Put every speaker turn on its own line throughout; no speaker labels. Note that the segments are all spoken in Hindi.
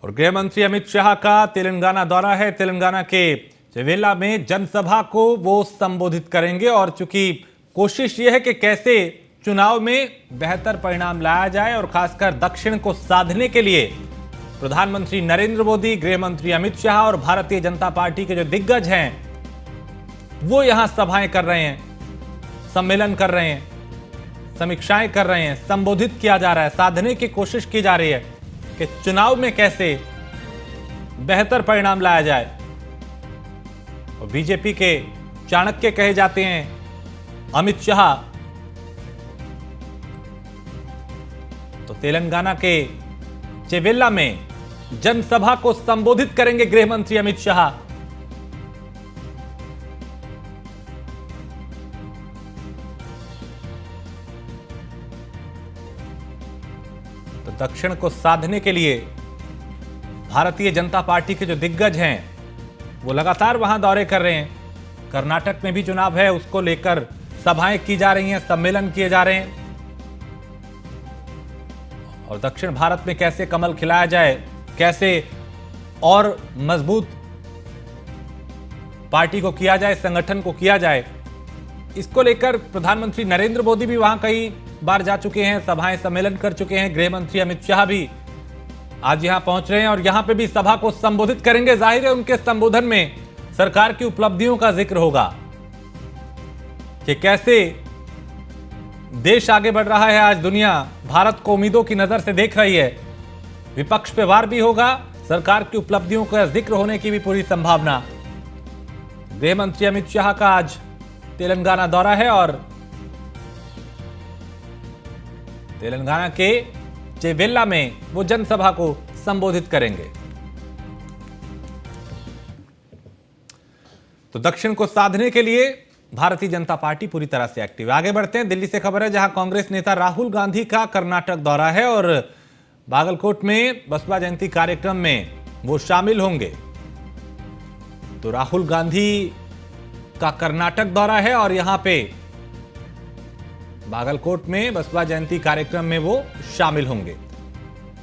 और गृह मंत्री अमित शाह का तेलंगाना दौरा है। तेलंगाना के चेवेला में जनसभा को वो संबोधित करेंगे और चूंकि कोशिश ये है कि कैसे चुनाव में बेहतर परिणाम लाया जाए और खासकर दक्षिण को साधने के लिए प्रधानमंत्री नरेंद्र मोदी, गृह मंत्री अमित शाह और भारतीय जनता पार्टी के जो दिग्गज हैं वो यहां सभाएं कर रहे हैं, सम्मेलन कर रहे हैं, समीक्षाएं कर रहे हैं, संबोधित किया जा रहा है, साधने की कोशिश की जा रही है कि चुनाव में कैसे बेहतर परिणाम लाया जाए। और बीजेपी के चाणक्य कहे जाते हैं अमित शाह, तो तेलंगाना के चेवेला में जनसभा को संबोधित करेंगे गृह मंत्री अमित शाह। तो दक्षिण को साधने के लिए भारतीय जनता पार्टी के जो दिग्गज हैं वो लगातार वहां दौरे कर रहे हैं। कर्नाटक में भी चुनाव है, उसको लेकर सभाएं की जा रही हैं, सम्मेलन किए जा रहे हैं। और दक्षिण भारत में कैसे कमल खिलाया जाए, कैसे और मजबूत पार्टी को किया जाए, संगठन को किया जाए, इसको लेकर प्रधानमंत्री नरेंद्र मोदी भी वहां कई बार जा चुके हैं, सभाएं सम्मेलन कर चुके हैं। गृह मंत्री अमित शाह भी आज यहां पहुंच रहे हैं और यहां पे भी सभा को संबोधित करेंगे। जाहिर है उनके संबोधन में सरकार की उपलब्धियों का जिक्र होगा कि कैसे देश आगे बढ़ रहा है। आज दुनिया भारत को उम्मीदों की नजर से देख रही है। विपक्ष पे वार भी होगा, सरकार की उपलब्धियों का जिक्र होने की भी पूरी संभावना। गृह मंत्री अमित शाह का आज तेलंगाना दौरा है और तेलंगाना के चेवेला में वो जनसभा को संबोधित करेंगे। तो दक्षिण को साधने के लिए भारतीय जनता पार्टी पूरी तरह से एक्टिव है। आगे बढ़ते हैं, दिल्ली से खबर है जहां कांग्रेस नेता राहुल गांधी का कर्नाटक दौरा है और बागलकोट में बसपा जयंती कार्यक्रम में वो शामिल होंगे। तो राहुल गांधी का कर्नाटक दौरा है और यहां पे बागलकोट में बसपा जयंती कार्यक्रम में वो शामिल होंगे।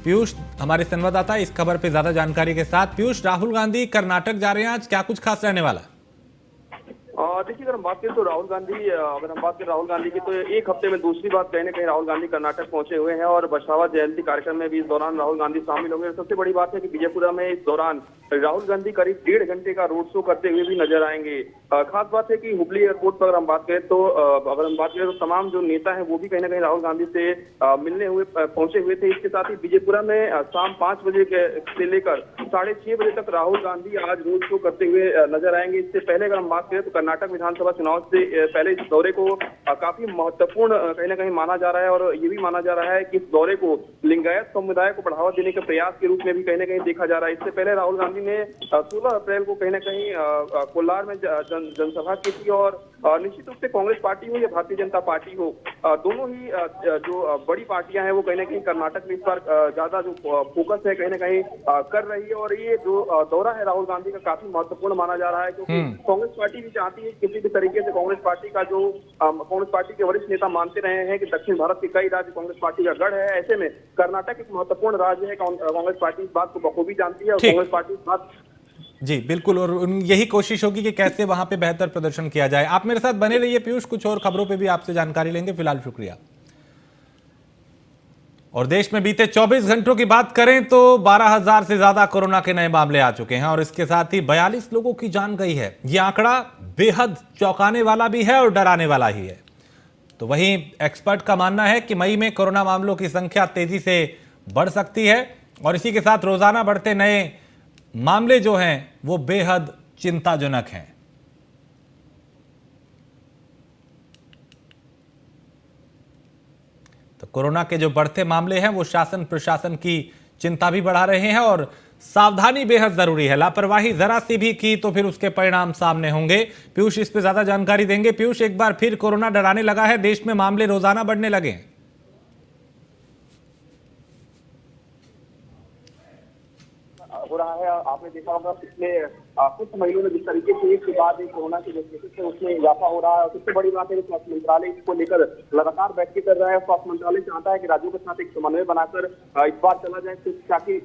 पीयूष हमारे संवाददाता इस खबर पे ज्यादा जानकारी के साथ। पीयूष, राहुल गांधी कर्नाटक जा रहे हैं, आज क्या कुछ खास रहने वाला है?
देखिए, अगर हम बात करें तो राहुल गांधी की तो एक हफ्ते में दूसरी बार कहीं ना कहीं राहुल गांधी कर्नाटक पहुंचे हुए हैं और बसपा जयंती कार्यक्रम में भी इस दौरान राहुल गांधी शामिल होंगे। सबसे बड़ी बात है कि विजयपुरा में इस दौरान राहुल गांधी करीब 1.5 घंटे का रोड शो करते हुए भी नजर आएंगे। खास बात है कि हुबली एयरपोर्ट पर अगर हम बात करें तो तमाम जो नेता हैं वो भी कहीं ना कहीं राहुल गांधी से मिलने हुए पहुंचे हुए थे। इसके साथ ही विजयपुरा में शाम 5 बजे से लेकर 6:30 बजे तक राहुल गांधी आज रोड शो करते हुए नजर आएंगे। इससे पहले अगर हम बात करें तो कर्नाटक विधानसभा चुनाव से पहले इस दौरे को काफी महत्वपूर्ण कहीं ना कहीं माना जा रहा है और ये भी माना जा रहा है कि इस दौरे को लिंगायत समुदाय को बढ़ावा देने के प्रयास के रूप में भी कहीं ना कहीं देखा जा रहा है। इससे पहले राहुल गांधी ने 16 अप्रैल को कहीं ना कहीं कोलार में जनसभा की थी और निश्चित रूप से कांग्रेस पार्टी हो या भारतीय जनता पार्टी हो, दोनों ही जो बड़ी पार्टियां हैं वो कहीं ना कहीं कर्नाटक में इस बार ज्यादा जो फोकस है कहीं ना कहीं कर रही है। और ये जो दौरा है राहुल गांधी का काफी महत्वपूर्ण माना जा रहा है क्योंकि कांग्रेस पार्टी भी चाहती है किसी भी तरीके से कांग्रेस पार्टी के वरिष्ठ नेता मानते रहे हैं कि दक्षिण भारत के कई राज्य कांग्रेस पार्टी का गढ़ है। ऐसे में कर्नाटक एक महत्वपूर्ण राज्य है। कांग्रेस पार्टी इस बात को बखूबी जानती है और कांग्रेस पार्टी इस बात
जी बिल्कुल, और यही कोशिश होगी कि कैसे वहां पे बेहतर प्रदर्शन किया जाए। आप मेरे साथ बने रहिए पीयूष, कुछ और खबरों पे भी आपसे जानकारी लेंगे। फिलहाल शुक्रिया। और देश में बीते 24 घंटों की बात करें तो 12,000 से ज्यादा कोरोना के नए मामले आ चुके हैं और इसके साथ ही 42 लोगों की जान गई है। यह आंकड़ा बेहद चौंकाने वाला भी है और डराने वाला ही है। तो वहीं एक्सपर्ट का मानना है कि मई में कोरोना मामलों की संख्या तेजी से बढ़ सकती है और इसी के साथ रोजाना बढ़ते नए मामले जो हैं वो बेहद चिंताजनक हैं। तो कोरोना के जो बढ़ते मामले हैं वो शासन प्रशासन की चिंता भी बढ़ा रहे हैं और सावधानी बेहद जरूरी है। लापरवाही जरा सी भी की तो फिर उसके परिणाम सामने होंगे। पीयूष इस पे ज्यादा जानकारी देंगे। पीयूष, एक बार फिर कोरोना डराने लगा है, देश में मामले रोजाना बढ़ने लगे हैं।
हो रहा है, आपने देखा होगा पिछले कुछ महीनों में जिस तरीके से एक के बाद एक कोरोना के जो केसेस है उसमें इजाफा हो रहा है। और सबसे बड़ी बात है कि स्वास्थ्य मंत्रालय इसको लेकर लगातार बैठकें कर रहा है। स्वास्थ्य मंत्रालय चाहता है कि राज्यों के साथ एक समन्वय बनाकर इस बार चला जाए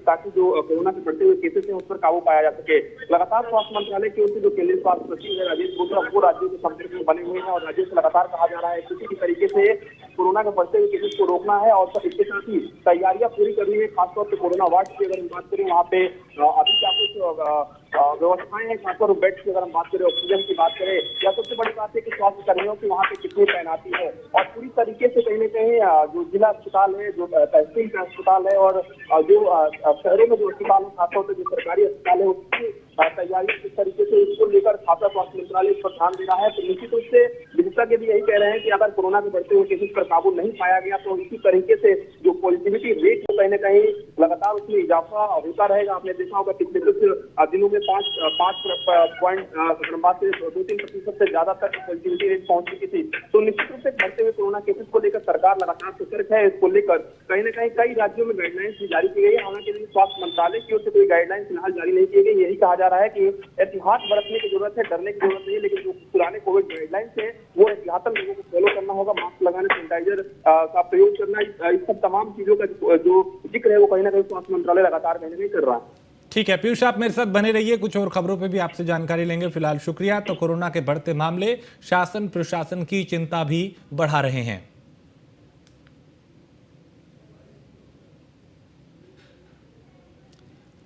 ताकि जो कोरोना के बढ़ते हुए केसेस हैं उस पर काबू पाया जा सके। लगातार स्वास्थ्य मंत्रालय की ओर से जो केंद्रीय स्वास्थ्य सचिव है राजेश भूषण वो राज्यों के संपर्क में बने हुए हैं और राज्यों से लगातार कहा जा रहा है किसी भी तरीके से कोरोना के बढ़ते हुए केसेस को रोकना है और इसके साथ ही तैयारियां पूरी करनी है। खासतौर पर कोरोना वार्ड की अगर हम बात करें वहाँ पे अभी क्या कुछ व्यवस्थाएं हैं, खासतौर पर बेड्स की अगर हम बात करें, ऑक्सीजन की बात करें, या सबसे बड़ी बात है कि स्वास्थ्य कर्मियों की वहाँ पे कितनी तैनाती है। और पूरी तरीके से कहीं न कहीं जो जिला अस्पताल है, जो तहसील का अस्पताल है और जो शहरों में जो अस्पताल है, खासतौर पर जो सरकारी अस्पताल है उसकी तैयारी किस तरीके से इसको लेकर खासा स्वास्थ्य मंत्रालय इस पर ध्यान दे रहा है। तो निश्चित रूप से विशेषज्ञ भी यही कह रहे हैं कि अगर कोरोना के बढ़ते हुए केसेस पर काबू नहीं पाया गया तो इसी तरीके से जो पॉजिटिविटी रेट है कहीं न कहीं लगातार उसमें इजाफा होता रहेगा। आपने देखा होगा पिछले कुछ दिनों में 2-3% से ज्यादा तक पॉजिटिविटी रेट पहुंच चुकी थी। तो निश्चित रूप से बढ़ते हुए कोरोना केसेस को लेकर सरकार लगातार सतर्क है। इसको लेकर कहीं न कहीं कई राज्यों में गाइडलाइंस भी जारी की गई है। हालांकि स्वास्थ्य मंत्रालय की ओर से कोई गाइडलाइंस फिलहाल जारी नहीं की गई। यही कहा जा रहा है कि एहतियात बरतने की जरूरत है, डरने की जरूरत नहीं है, लेकिन जो पुराने कोविड गाइडलाइंस है वो एहतियातन लोगों को फॉलो करना होगा। मास्क लगाना, सैनिटाइजर का प्रयोग करना, इस सब तमाम चीजों का जो जिक्र है वो कहीं ना कहीं स्वास्थ्य मंत्रालय लगातार कहीं ना कहीं कर रहा है।
ठीक है पीयूष, आप मेरे साथ बने रहिए, कुछ और खबरों पे भी आपसे जानकारी लेंगे। फिलहाल शुक्रिया। तो कोरोना के बढ़ते मामले शासन प्रशासन की चिंता भी बढ़ा रहे हैं।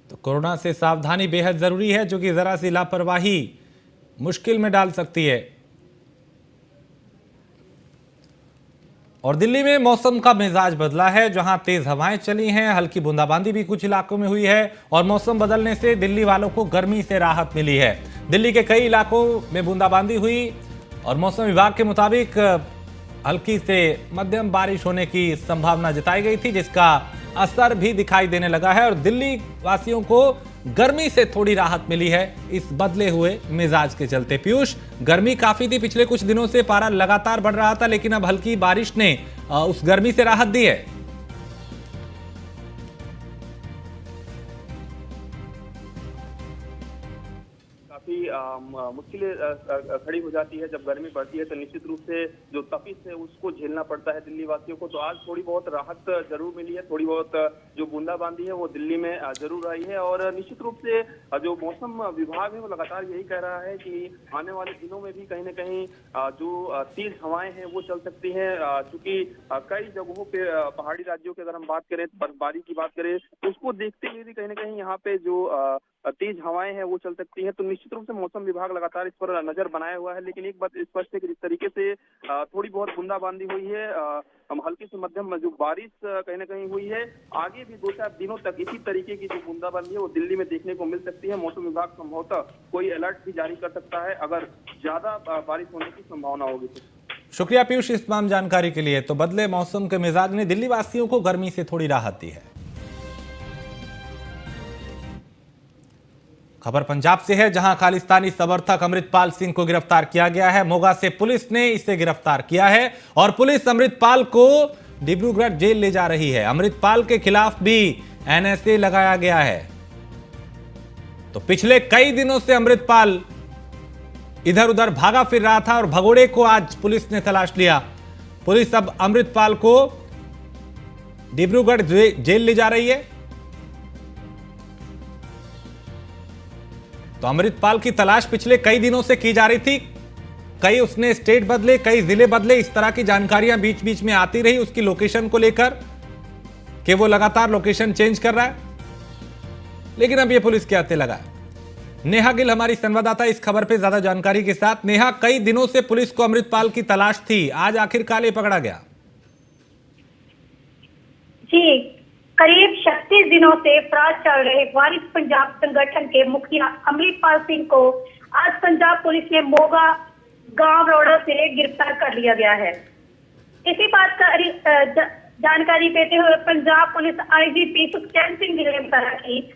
तो कोरोना से सावधानी बेहद जरूरी है, जो कि जरा सी लापरवाही मुश्किल में डाल सकती है। और दिल्ली में मौसम का मिजाज बदला है, जहां तेज हवाएं चली हैं, हल्की बूंदाबांदी भी कुछ इलाकों में हुई है और मौसम बदलने से दिल्ली वालों को गर्मी से राहत मिली है। दिल्ली के कई इलाकों में बूंदाबांदी हुई और मौसम विभाग के मुताबिक हल्की से मध्यम बारिश होने की संभावना जताई गई थी, जिसका असर भी दिखाई देने लगा है और दिल्ली वासियों को गर्मी से थोड़ी राहत मिली है इस बदले हुए मिजाज के चलते। पीयूष, गर्मी काफी थी, पिछले कुछ दिनों से पारा लगातार बढ़ रहा था, लेकिन अब हल्की बारिश ने उस गर्मी से राहत दी है।
मुश्किलें खड़ी हो जाती है जब गर्मी बढ़ती है। तो निश्चित रूप से जो तपिश है उसको झेलना पड़ता है दिल्ली वासियों को। तो आज थोड़ी बहुत राहत जरूर मिली है, थोड़ी बहुत जो बूंदाबांदी है वो दिल्ली में जरूर आई है। और निश्चित रूप से जो मौसम विभाग है वो लगातार यही कह रहा है कि आने वाले दिनों में भी कहीं ना कहीं जो तेज हवाएं हैं वो चल सकती हैं, चूंकि कई जगहों पे पहाड़ी राज्यों की अगर हम बात करें, बर्फबारी की बात करें, तो उसको देखते हुए भी कहीं ना कहीं यहाँ पे जो तेज हवाएं हैं वो चल सकती हैं। तो निश्चित रूप से मौसम विभाग लगातार इस पर नजर बनाया हुआ है। लेकिन एक बात स्पष्ट है कि जिस तरीके से थोड़ी बहुत बूंदाबांदी हुई है, हल्की से मध्यम जो बारिश कहीं ना कहीं हुई है, आगे भी 2-4 दिनों तक इसी तरीके की जो बूंदाबांदी है वो दिल्ली में देखने को मिल सकती है। मौसम विभाग संभवतः कोई अलर्ट भी जारी कर सकता है अगर ज्यादा बारिश होने की संभावना होगी तो।
शुक्रिया पीयूष इस तमाम जानकारी के लिए। तो बदले मौसम के मिजाज ने दिल्ली वासियों को गर्मी से थोड़ी राहत दी है। खबर पंजाब से है, जहां खालिस्तानी समर्थक अमृतपाल सिंह को गिरफ्तार किया गया है। मोगा से पुलिस ने इसे गिरफ्तार किया है और पुलिस अमृतपाल को डिब्रूगढ़ जेल ले जा रही है। अमृतपाल के खिलाफ भी एनएसए लगाया गया है। तो पिछले कई दिनों से अमृतपाल इधर उधर भागा फिर रहा था और भगोड़े को आज पुलिस ने तलाश लिया। पुलिस अब अमृतपाल को डिब्रूगढ़ जेल ले जा रही है। तो अमृतपाल की तलाश पिछले कई दिनों से की जा रही थी। कई उसने स्टेट बदले, कई जिले बदले, इस तरह की जानकारियां बीच बीच में आती रही उसकी लोकेशन को लेकर कि वो लगातार लोकेशन चेंज कर रहा है। लेकिन अब ये पुलिस के हाथे लगा है। नेहा गिल हमारी संवाददाता इस खबर पे ज्यादा जानकारी के साथ। नेहा, कई दिनों से पुलिस को अमृतपाल की तलाश थी, आज आखिरकार ये पकड़ा गया।
जी, करीब 36 दिनों से अपराध चल रहे वारिस पंजाब संगठन के मुखिया अमृतपाल सिंह को आज पंजाब पुलिस ने मोगा गांव रोड़ा से गिरफ्तार कर लिया गया है। इसी बात का जानकारी देते हुए पंजाब पुलिस आईजीपी सुखचैन सिंह गिल ने बताया कि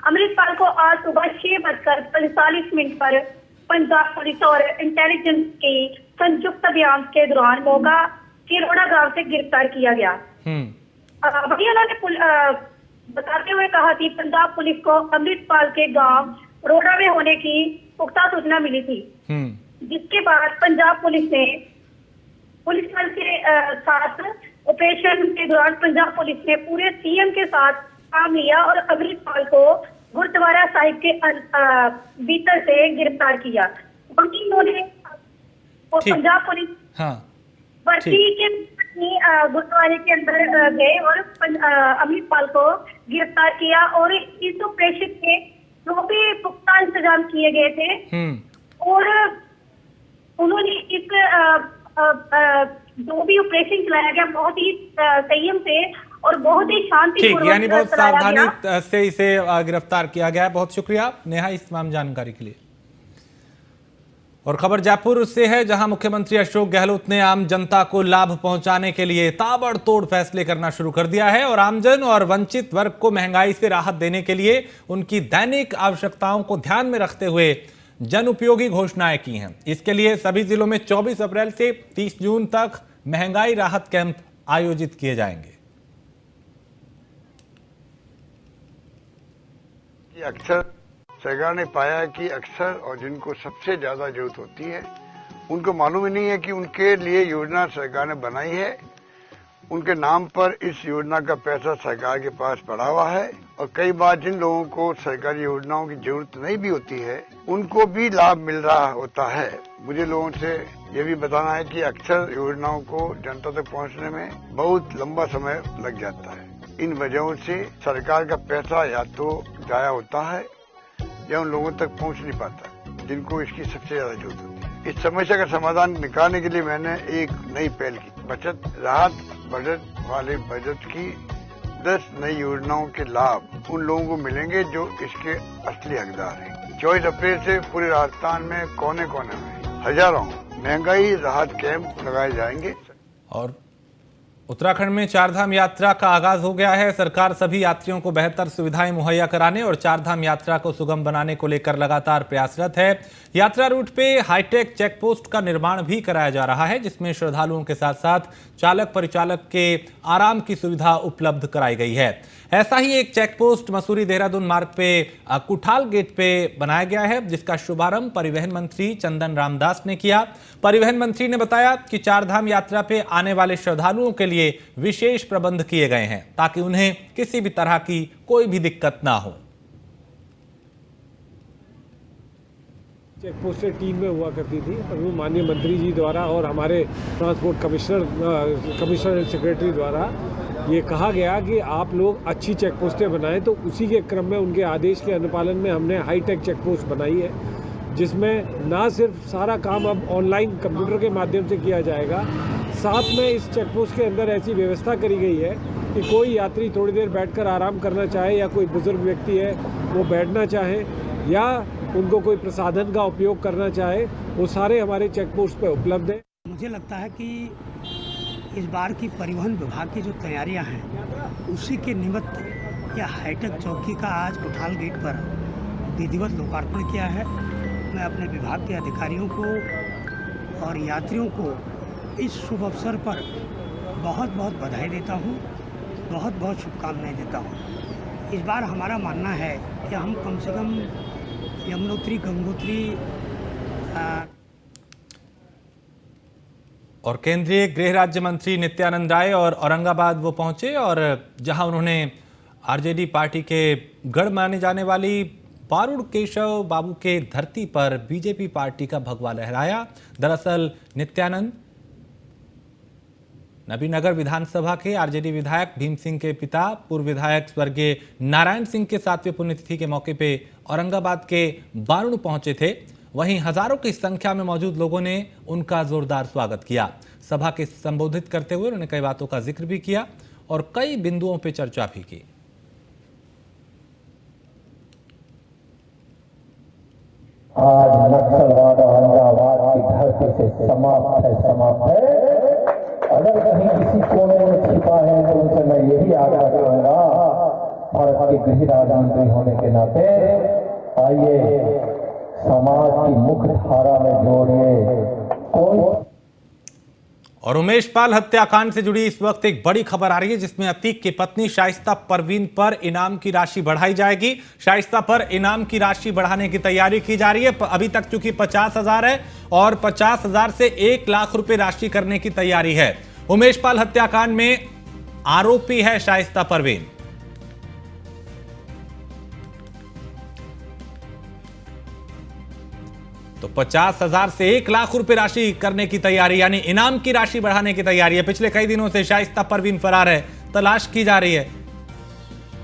अमृतपाल को आज सुबह 6:45 पर पंजाब पुलिस और इंटेलिजेंस के संयुक्त अभियान के दौरान मोगा के रोड़ा गांव से गिरफ्तार किया गया। वही उन्होंने बताते हुए कहा कि पंजाब पुलिस को अमृतपाल के गांव रोड़ा में होने की पुख्ता सूचना मिली थी, जिसके बाद पंजाब पुलिस ने पुलिस बल के साथ ऑपरेशन के दौरान पंजाब पुलिस ने पूरे सीएम के साथ काम लिया और अमृतपाल को गुरुद्वारा साहिब के भीतर से गिरफ्तार किया। वहीं उन्होंने पंजाब पुलिस वर्दी के गुरुद्वारे के अंदर गए और अमृतपाल को गिरफ्तार किया और इस ऑपरेशन के जो भी पुख्ता इंतजाम किए गए थे और उन्होंने इस जो भी ऑपरेशन चलाया गया बहुत ही संयम से और बहुत ही शांतिपूर्वक,
यानी बहुत सावधानी से इसे गिरफ्तार किया गया है। बहुत शुक्रिया नेहा इस तमाम जानकारी के लिए। और खबर जयपुर से है, जहां मुख्यमंत्री अशोक गहलोत ने आम जनता को लाभ पहुंचाने के लिए ताबड़तोड़ फैसले करना शुरू कर दिया है और आमजन और वंचित वर्ग को महंगाई से राहत देने के लिए उनकी दैनिक आवश्यकताओं को ध्यान में रखते हुए जन उपयोगी घोषणाएं की हैं। इसके लिए सभी जिलों में 24 अप्रैल से 30 जून तक महंगाई राहत कैंप आयोजित किए जाएंगे।
अक्सर सरकार ने पाया है कि अक्सर और जिनको सबसे ज्यादा जरूरत होती है उनको मालूम ही नहीं है कि उनके लिए योजना सरकार ने बनाई है। उनके नाम पर इस योजना का पैसा सरकार के पास पड़ा हुआ है और कई बार जिन लोगों को सरकारी योजनाओं की जरूरत नहीं भी होती है उनको भी लाभ मिल रहा होता है। मुझे लोगों से ये भी बताना है कि अक्सर योजनाओं को जनता तक पहुंचने में बहुत लंबा समय लग जाता है। इन वजहों से सरकार का पैसा या तो जाया होता है या उन लोगों तक पहुंच नहीं पाता जिनको इसकी सबसे ज्यादा जरूरत होती है। इस समस्या का समाधान निकालने के लिए मैंने एक नई पहल की। बचत राहत बजट वाले बजट की 10 नई योजनाओं के लाभ उन लोगों को मिलेंगे जो इसके असली हकदार हैं। 24 अप्रैल से पूरे राजस्थान में कोने कोने में हजारों महंगाई राहत कैंप लगाए जाएंगे।
और उत्तराखंड में चारधाम यात्रा का आगाज हो गया है। सरकार सभी यात्रियों को बेहतर सुविधाएं मुहैया कराने और चारधाम यात्रा को सुगम बनाने को लेकर लगातार प्रयासरत है। यात्रा रूट पे हाईटेक चेक पोस्ट का निर्माण भी कराया जा रहा है, जिसमें श्रद्धालुओं के साथ साथ चालक परिचालक के आराम की सुविधा उपलब्ध कराई गई है। ऐसा ही एक चेक पोस्ट मसूरी देहरादून मार्ग पे कुठाल गेट पे बनाया गया है, जिसका शुभारंभ परिवहन मंत्री चंदन रामदास ने किया। परिवहन मंत्री ने बताया कि चारधाम यात्रा पे आने वाले श्रद्धालुओं के लिए विशेष प्रबंध किए गए हैं ताकि उन्हें किसी भी तरह की कोई भी दिक्कत ना हो।
चेक पोस्ट टीम में हुआ करती थी, अभी माननीय मंत्री जी द्वारा और हमारे ट्रांसपोर्ट कमिश्नर एंड सेक्रेटरी द्वारा ये कहा गया कि आप लोग अच्छी चेक पोस्टें बनाएं, तो उसी के क्रम में उनके आदेश के अनुपालन में हमने हाईटेक चेक पोस्ट बनाई है, जिसमें ना सिर्फ सारा काम अब ऑनलाइन कंप्यूटर के माध्यम से किया जाएगा, साथ में इस चेक पोस्ट के अंदर ऐसी व्यवस्था करी गई है कि कोई यात्री थोड़ी देर बैठकर आराम करना चाहे या कोई बुजुर्ग व्यक्ति है वो बैठना चाहे या उनको कोई प्रसाधन का उपयोग करना चाहे, वो सारे हमारे चेक पोस्ट पर उपलब्ध है।
मुझे लगता है कि इस बार की परिवहन विभाग की जो तैयारियां हैं उसी के निमित्त यह हाईटेक चौकी का आज कुठाल गेट पर विधिवत लोकार्पण किया है। मैं अपने विभाग के अधिकारियों को और यात्रियों को इस शुभ अवसर पर बहुत बहुत बधाई देता हूँ, बहुत बहुत शुभकामनाएं देता हूँ। इस बार हमारा मानना है कि हम कम से कम यमुनोत्री गंगोत्री
और केंद्रीय गृह राज्य मंत्री नित्यानंद राय और औरंगाबाद वो पहुंचे और जहां उन्होंने आरजेडी पार्टी के गढ़ माने जाने वाली पारुड़ केशव बाबू के धरती पर बीजेपी पार्टी का भगवा लहराया। दरअसल नित्यानंद नबीनगर विधानसभा के आरजेडी विधायक भीम सिंह के पिता पूर्व विधायक स्वर्गीय नारायण सिंह के 7वें पुण्यतिथि के मौके पे औरंगाबाद के बारुण पहुंचे थे। वहीं हजारों की संख्या में मौजूद लोगों ने उनका जोरदार स्वागत किया। सभा के संबोधित करते हुए उन्होंने कई बातों का जिक्र भी किया और कई बिंदुओं पर चर्चा भी की।
आज नक्सलवाद औरंगाबाद की धरती से समाप्त है। अगर कहीं किसी कोने में छिपा है तो उनसे मैं यही आग्रह करूंगा, भारत के गृह राज्य मंत्री होने के नाते आइए समाज की मुख्य धारा में जोड़िए।
और उमेश पाल हत्याकांड से जुड़ी इस वक्त एक बड़ी खबर आ रही है, जिसमें अतीक की पत्नी शाइस्ता परवीन पर इनाम की राशि बढ़ाई जाएगी। शाइस्ता पर इनाम की राशि बढ़ाने की तैयारी की जा रही है। अभी तक चूंकि 50,000 है और 50,000 से 1 लाख रुपए राशि करने की तैयारी है। उमेश पाल हत्याकांड में आरोपी है शाइस्ता परवीन। तो 50,000 से 1 लाख रुपए राशि करने की तैयारी, यानी इनाम की राशि बढ़ाने की तैयारी है। पिछले कई दिनों से शाइस्ता परवीन फरार है, तलाश की जा रही है,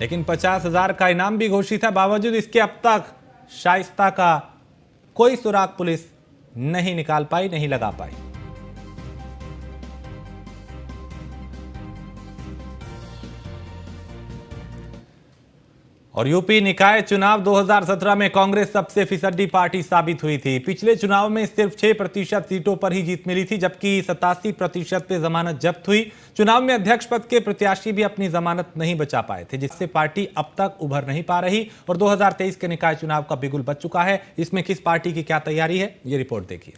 लेकिन 50,000 का इनाम भी घोषित है। बावजूद इसके अब तक शाइस्ता का कोई सुराग पुलिस नहीं निकाल पाई, नहीं लगा पाई। और यूपी निकाय चुनाव 2017 में कांग्रेस सबसे फिसड्डी पार्टी साबित हुई थी। पिछले चुनाव में सिर्फ 6% सीटों पर ही जीत मिली थी, जबकि 87% पे जमानत जब्त हुई। चुनाव में अध्यक्ष पद के प्रत्याशी भी अपनी जमानत नहीं बचा पाए थे, जिससे पार्टी अब तक उभर नहीं पा रही। और 2023 के निकाय चुनाव का बिगुल बज चुका है। इसमें किस पार्टी की क्या तैयारी है, ये रिपोर्ट देखिए।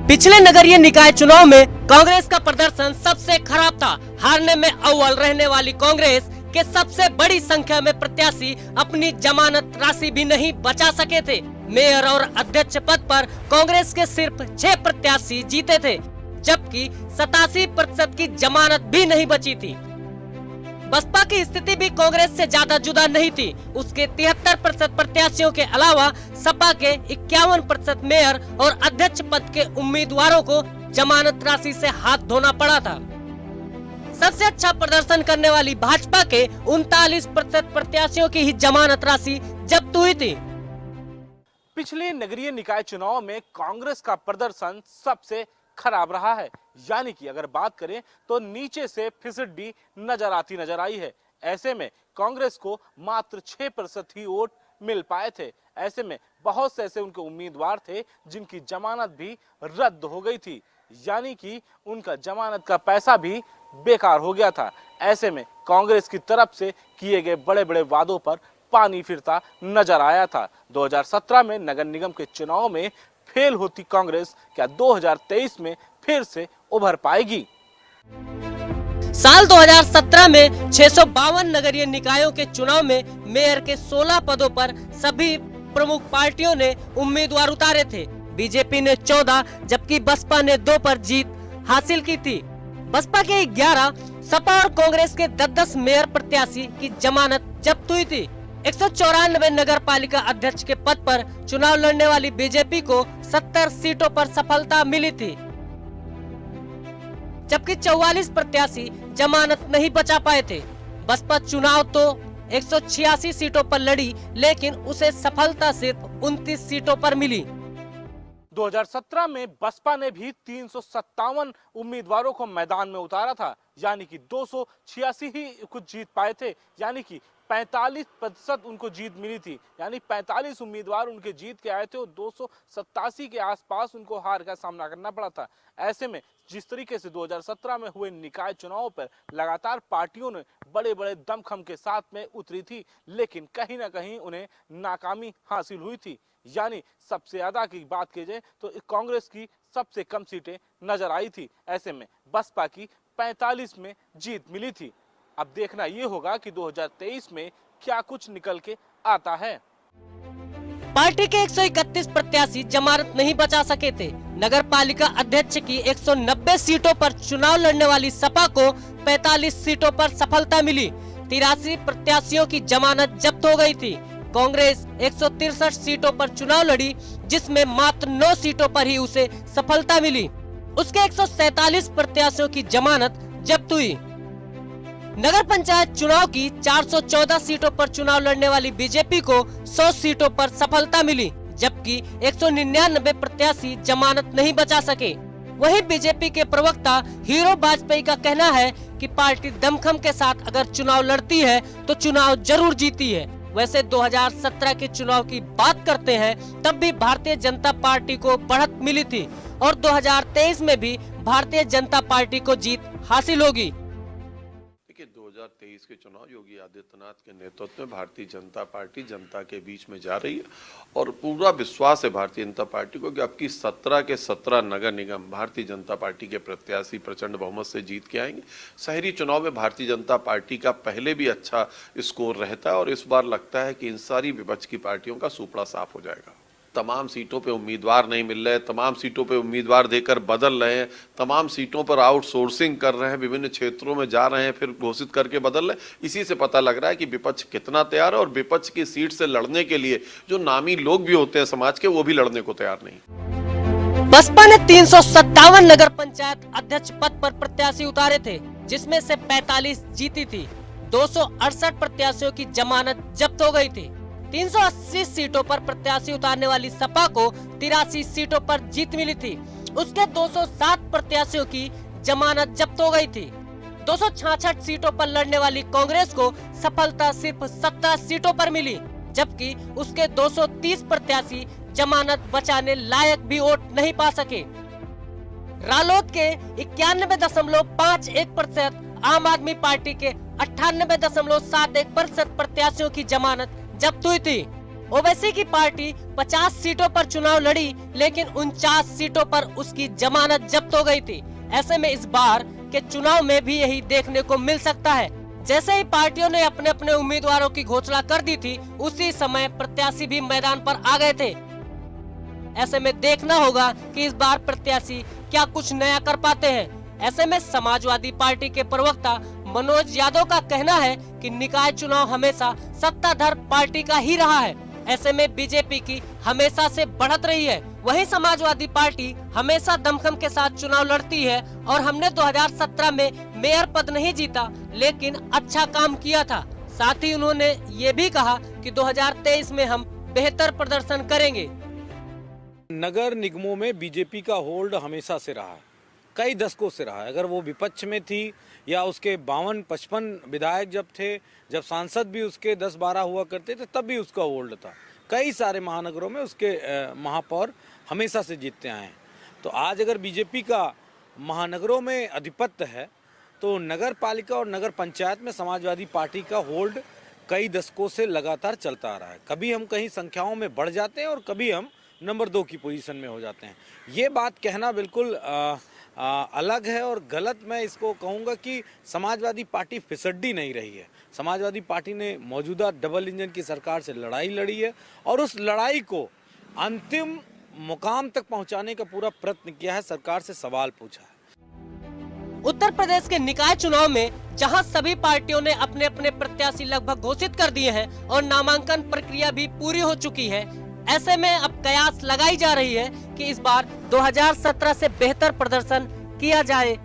पिछले नगरीय निकाय चुनाव में कांग्रेस का प्रदर्शन सबसे खराब था। हारने में अव्वल रहने वाली कांग्रेस के सबसे बड़ी संख्या में प्रत्याशी अपनी जमानत राशि भी नहीं बचा सके थे। मेयर और अध्यक्ष पद पर कांग्रेस के सिर्फ 6 प्रत्याशी जीते थे, जबकि 87% की जमानत भी नहीं बची थी। बसपा की स्थिति भी कांग्रेस से ज्यादा जुदा नहीं थी। उसके 73% प्रत्याशियों के अलावा सपा के 51% मेयर और अध्यक्ष पद के उम्मीदवारों को जमानत राशि से हाथ धोना पड़ा था। सबसे अच्छा प्रदर्शन करने वाली भाजपा के 39% प्रत्याशियों की ही जमानत राशि जब्त हुई थी।
पिछले नगरीय निकाय चुनाव में कांग्रेस का प्रदर्शन सबसे खराब रहा है, यानी कि अगर बात करें तो नीचे से फिसड्डी नजर आई है। ऐसे में कांग्रेस को मात्र 6% ही वोट मिल पाए थे। ऐसे में बहुत से ऐसे उनके उम्मीदवार थे जिनकी जमानत भी रद्द हो गई थी, यानी कि उनका जमानत का पैसा भी बेकार हो गया था। ऐसे में कांग्रेस की तरफ से किए गए बड़े बड़े वादों पर पानी फिरता नजर आया था। 2017 में नगर निगम के चुनाव में फेल होती कांग्रेस क्या 2023 में फिर से उभर पाएगी?
साल 2017 में 652 नगरीय निकायों के चुनाव में मेयर के 16 पदों पर सभी प्रमुख पार्टियों ने उम्मीदवार उतारे थे। बीजेपी ने 14 जबकि बसपा ने 2 पर जीत हासिल की थी। बसपा के 11, सपा और कांग्रेस के 10 मेयर प्रत्याशी की जमानत जब्त हुई थी। 194 नगर पालिका अध्यक्ष के पद पर चुनाव लड़ने वाली बीजेपी को 70 सीटों पर सफलता मिली थी, जबकि 44 प्रत्याशी जमानत नहीं बचा पाए थे। बसपा चुनाव तो 186 सीटों पर लड़ी, लेकिन उसे सफलता सिर्फ 29 सीटों पर मिली।
2017 में बसपा ने भी 357 उम्मीदवारों को मैदान में उतारा था, यानी कि 286 ही कुछ जीत पाए थे, यानी कि 45% उनको जीत मिली थी। यानी 45 उम्मीदवार उनके जीत के आए थे और 287 के आसपास उनको हार का सामना करना पड़ा था। ऐसे में जिस तरीके से 2017 में हुए निकाय चुनाव पर लगातार पार्टियों ने बड़े बड़े दमखम के साथ में उतरी थी, लेकिन कहीं ना कहीं उन्हें नाकामी हासिल हुई थी। यानी सबसे ज्यादा की बात की जाए तो कांग्रेस की सबसे कम सीटें नजर आई थी। ऐसे में बसपा की 45 में जीत मिली थी। अब देखना ये होगा कि 2023 में क्या कुछ निकल के आता है।
पार्टी के 131 प्रत्याशी जमानत नहीं बचा सके थे। नगर पालिका अध्यक्ष की 190 सीटों पर चुनाव लड़ने वाली सपा को 45 सीटों पर सफलता मिली। 83 प्रत्याशियों की जमानत जब्त हो गई थी। कांग्रेस 163 सीटों पर चुनाव लड़ी, जिसमें मात्र 9 सीटों पर ही उसे सफलता मिली। उसके 147 प्रत्याशियों की जमानत जब्त हुई। नगर पंचायत चुनाव की 414 सीटों पर चुनाव लड़ने वाली बीजेपी को 100 सीटों पर सफलता मिली, जबकि 199 प्रत्याशी जमानत नहीं बचा सके। वहीं बीजेपी के प्रवक्ता हीरो वाजपेयी का कहना है कि पार्टी दमखम के साथ अगर चुनाव लड़ती है तो चुनाव जरूर जीती है। वैसे 2017 के चुनाव की बात करते हैं, तब भी भारतीय जनता पार्टी को बढ़त मिली थी और 2023 में भी भारतीय जनता पार्टी को जीत हासिल होगी।
कि 2023 के चुनाव योगी आदित्यनाथ के नेतृत्व में भारतीय जनता पार्टी जनता के बीच में जा रही है और पूरा विश्वास है भारतीय जनता पार्टी को कि अब की 17 के 17 नगर निगम भारतीय जनता पार्टी के प्रत्याशी प्रचंड बहुमत से जीत के आएंगे। शहरी चुनाव में भारतीय जनता पार्टी का पहले भी अच्छा स्कोर रहता है और इस बार लगता है कि इन सारी विपक्ष की पार्टियों का सूपड़ा साफ हो जाएगा। तमाम सीटों पे उम्मीदवार नहीं मिल रहे, तमाम सीटों पे उम्मीदवार देकर बदल रहे हैं, तमाम सीटों पर आउटसोर्सिंग कर रहे हैं, विभिन्न क्षेत्रों में जा रहे हैं फिर घोषित करके बदल रहे हैं। इसी से पता लग रहा है कि विपक्ष कितना तैयार है और विपक्ष की सीट से लड़ने के लिए जो नामी लोग भी होते हैं समाज के, वो भी लड़ने को तैयार नहीं।
बसपा ने 357 नगर पंचायत अध्यक्ष पद पर प्रत्याशी उतारे थे, जिसमें से 45 जीती थी। 268 प्रत्याशियों की जमानत जब्त हो गई थी। 380 सीटों पर प्रत्याशी उतारने वाली सपा को 83 सीटों पर जीत मिली थी। उसके 207 प्रत्याशियों की जमानत जब्त हो गई थी। 266 सीटों पर लड़ने वाली कांग्रेस को सफलता सिर्फ 17 सीटों पर मिली, जबकि उसके 230 प्रत्याशी जमानत बचाने लायक भी वोट नहीं पा सके। रालोद के 91.51%, आम आदमी पार्टी के 98.71% प्रत्याशियों की जमानत जब्त हुई थी। ओवैसी की पार्टी 50 सीटों पर चुनाव लड़ी, लेकिन 49 सीटों पर उसकी जमानत जब्त हो गई थी। ऐसे में इस बार के चुनाव में भी यही देखने को मिल सकता है। जैसे ही पार्टियों ने अपने अपने उम्मीदवारों की घोषणा कर दी थी, उसी समय प्रत्याशी भी मैदान पर आ गए थे। ऐसे में देखना होगा कि इस बार प्रत्याशी क्या कुछ नया कर पाते हैं। ऐसे में समाजवादी पार्टी के प्रवक्ता मनोज यादव का कहना है कि निकाय चुनाव हमेशा सत्ताधार पार्टी का ही रहा है। ऐसे में बीजेपी की हमेशा से बढ़त रही है। वहीं समाजवादी पार्टी हमेशा दमखम के साथ चुनाव लड़ती है और हमने 2017 में मेयर पद नहीं जीता, लेकिन अच्छा काम किया था। साथ ही उन्होंने ये भी कहा कि 2023 में हम बेहतर प्रदर्शन करेंगे।
नगर निगमों में बीजेपी का होल्ड हमेशा से रहा है, कई दशकों से रहा है। अगर वो विपक्ष में थी या उसके 52-55 विधायक जब थे, जब सांसद भी उसके 10-12 हुआ करते थे, तब भी उसका होल्ड था। कई सारे महानगरों में उसके महापौर हमेशा से जीतते आए हैं। तो आज अगर बीजेपी का महानगरों में अधिपत्य है, तो नगर पालिका और नगर पंचायत में समाजवादी पार्टी का होल्ड कई दशकों से लगातार चलता आ रहा है। कभी हम कहीं संख्याओं में बढ़ जाते हैं और कभी हम नंबर 2 की पोजीशन में हो जाते हैं। ये बात कहना बिल्कुल अलग है और गलत। मैं इसको कहूँगा कि समाजवादी पार्टी फिसड्डी नहीं रही है। समाजवादी पार्टी ने मौजूदा डबल इंजन की सरकार से लड़ाई लड़ी है और उस लड़ाई को अंतिम मुकाम तक पहुंचाने का पूरा प्रयत्न किया है, सरकार से सवाल पूछा है।
उत्तर प्रदेश के निकाय चुनाव में जहां सभी पार्टियों ने अपने अपने प्रत्याशी लगभग घोषित कर दिए हैं और नामांकन प्रक्रिया भी पूरी हो चुकी है, ऐसे में अब कयास लगाई जा रही है कि इस बार 2017 से बेहतर प्रदर्शन किया जाए।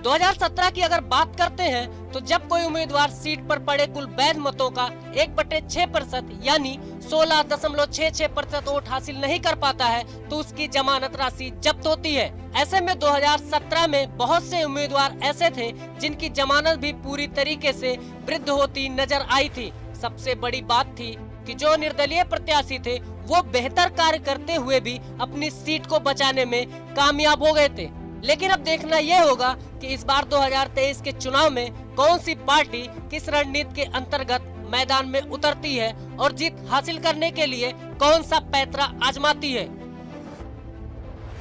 2017 की अगर बात करते हैं तो जब कोई उम्मीदवार सीट पर पड़े कुल वैध मतों का 1/6% यानी 16.66% वोट हासिल नहीं कर पाता है, तो उसकी जमानत राशि जब्त होती है। ऐसे में 2017 में बहुत से उम्मीदवार ऐसे थे जिनकी जमानत भी पूरी तरीके से वृद्ध होती नजर आई थी। सबसे बड़ी बात थी कि जो निर्दलीय प्रत्याशी थे वो बेहतर कार्य करते हुए भी अपनी सीट को बचाने में कामयाब हो गए थे। लेकिन अब देखना यह होगा कि इस बार 2023 के चुनाव में कौन सी पार्टी किस रणनीति के अंतर्गत मैदान में उतरती है और जीत हासिल करने के लिए कौन सा पैंतरा आजमाती है।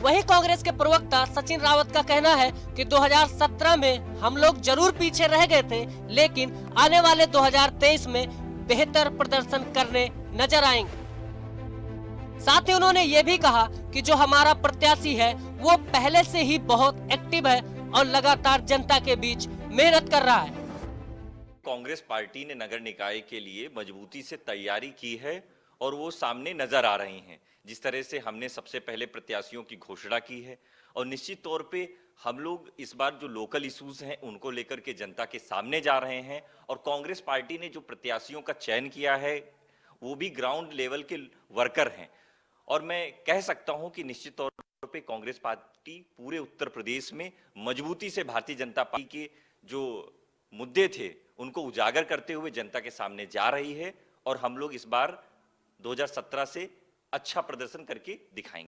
वहीं कांग्रेस के प्रवक्ता सचिन रावत का कहना है कि 2017 में हम लोग जरूर पीछे रह गए थे, लेकिन आने वाले 2023 में बेहतर प्रदर्शन करने नजर आएंगे। साथ ही उन्होंने ये भी कहा कि जो हमारा प्रत्याशी है वो पहले से ही बहुत एक्टिव है और लगातार जनता के बीच मेहनत कर रहा है।
कांग्रेस पार्टी ने नगर निकाय के लिए मजबूती से तैयारी की है और वो सामने नजर आ रही हैं। जिस तरह से हमने सबसे पहले प्रत्याशियों की घोषणा की है और निश्चित तौर पे हम लोग इस बार जो लोकल इश्यूज हैं उनको लेकर के जनता के सामने जा रहे हैं और कांग्रेस पार्टी ने जो प्रत्याशियों का चयन किया है वो भी ग्राउंड लेवल के वर्कर हैं और मैं कह सकता हूं कि निश्चित तौर पे कांग्रेस पार्टी पूरे उत्तर प्रदेश में मजबूती से भारतीय जनता पार्टी के जो मुद्दे थे उनको उजागर करते हुए जनता के सामने जा रही है और हम लोग इस बार 2017 से अच्छा प्रदर्शन करके दिखाएंगे।